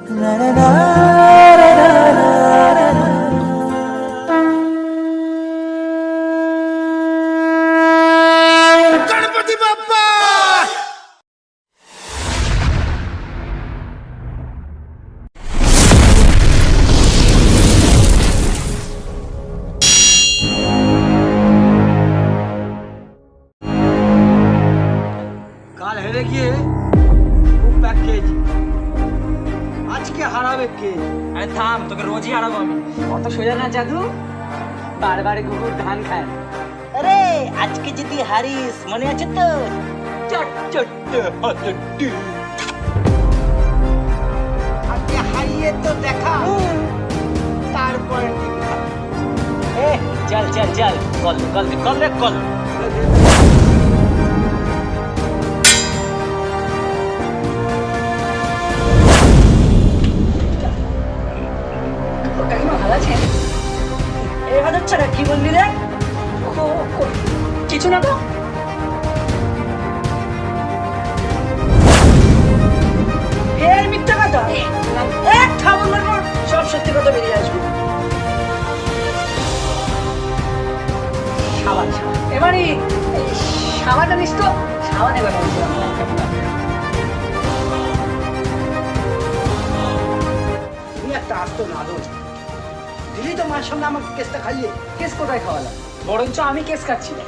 गणपति बाप्पा কাল হেরে গিয়ে খুব প্যাকেজ আজকে হারাবে কে? আরে থাম, তোকে রোজই হারাবো আমি। অত সোজা না জাদু, বারবার কুকুর ধান খায়। আরে আজকে যদি হারিস মনে আছে তো? চট চট হাতটি আজকে হারিয়ে তো দেখা, তারপরে এ চল চল চল কল কল কল রে কল কাকিমা ভালো আছেন? এই হচ্ছে না কি বললি রে? কিছু না তো। ফের মিথ্যা কথা এক থামুন মারবো সব সত্যি কথা বেরিয়ে আসবে। সাবান সাবান, এবারে সাবান জানিস তো? সাবান এবার তুমি একটা আস্ত নাদন দিলি তো মার সামনে আমাকে কেসটা খাইয়ে। কেস কোথায় খাওয়ালাম? বরঞ্চ আমি কেস খাচ্ছি না।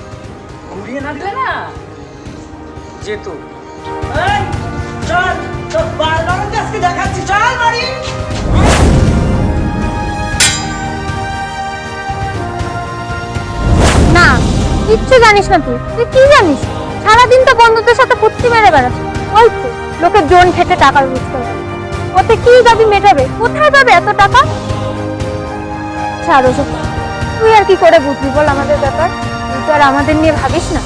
ঘুরিয়ে না দিলে না যেত। এই, চল তোর বারবার আজকে দেখাচ্ছি চল মারি। না, কিচ্ছু জানিস না তুই। তুই কি জানিস? সারাদিন তো বন্ধুদের সাথে ফুর্তি মেরে বেড়াস। ওই তো লোকের জোন খেটে টাকা রোজ করে। ওতে কি দাবি মেটাবে? কোথায় পাবে এত টাকা? ছাড় ওসব। তুই আর কি করে বুঝবি বল আমাদের ব্যাপার? তুই তো আর আমাদের নিয়ে ভাবিস না।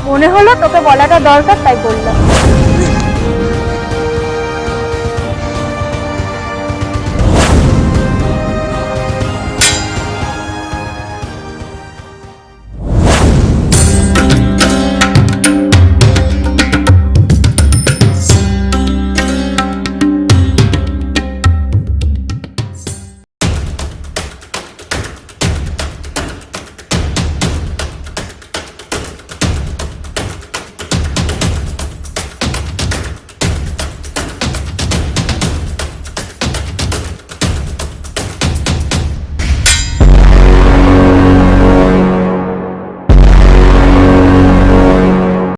মনে হলো তোকে বলাটা দরকার তাই বললাম।